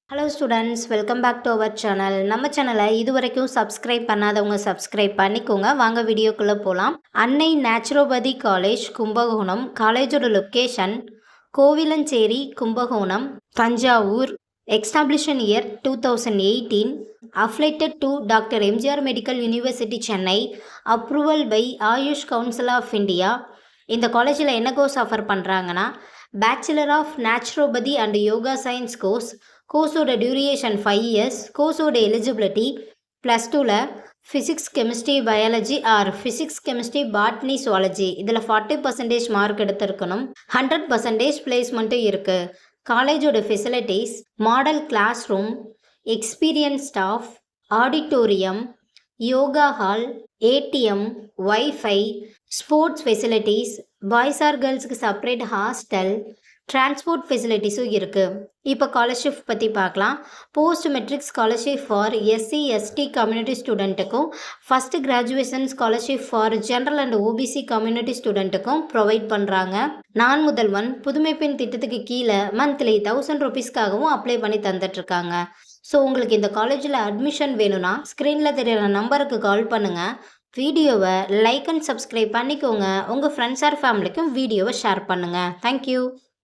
Hello students, welcome back to our channel. நம்ம சேனலை இதுவரைக்கும் சப்ஸ்கிரைப் பண்ணாதவங்க சப்ஸ்கிரைப் பண்ணிக்கோங்க. வாங்க வீடியோக்குள்ளே போகலாம். அன்னை நேச்சுரோபதி காலேஜ் கும்பகோணம். காலேஜோட location Kovilancheri, Kumbakonam, Thanjavur. Establishment year 2018. Affiliated to doctor MGR medical university, Chennai. Approval by AYUSH council of India. இந்த காலேஜில் என்ன கோர்ஸ் ஆஃபர் பண்ணுறாங்கன்னா, bachelor of naturopathy and yoga science கோர்ஸோட டியூரேஷன் 5 இயர்ஸ். கோர்ஸோட எலிஜிபிலிட்டி +2ல் physics, chemistry, biology or physics, chemistry, botany, zoology இதில் 40% mark எடுத்திருக்கணும். 100% பிளேஸ்மெண்ட்டும் இருக்குது. காலேஜோட facilities model class room, experience staff, auditorium, yoga hall, ATM, wifi, sports facilities, boys or கேர்ள்ஸுக்கு separate hostel, transport ஃபெசிலிட்டிஸும் இருக்குது. இப்போ ஸ்காலர்ஷிப் பற்றி பார்க்கலாம். Post matric scholarship for SC ST community ஸ்டூடெண்ட்டுக்கும், first graduation scholarship for general and OBC community ஸ்டூடெண்ட்டுக்கும் provide பண்ணுறாங்க. நான் முதல்வன் புதுமை பெண் திட்டத்துக்கு கீழே மந்த்லி 1000 ருபீஸ்க்காகவும் அப்ளை பண்ணி தந்துட்டுருக்காங்க. ஸோ உங்களுக்கு இந்த காலேஜில் அட்மிஷன் வேணும்னா ஸ்க்ரீனில் தெரியிற நம்பருக்கு கால் பண்ணுங்கள். வீடியோவை லைக் அண்ட் சப்ஸ்கிரைப் பண்ணிக்கோங்க. உங்கள் ஃப்ரெண்ட்ஸ் ஆர் ஃபேமிலிக்கும் வீடியோவை ஷேர் பண்ணுங்கள். தேங்க்யூ.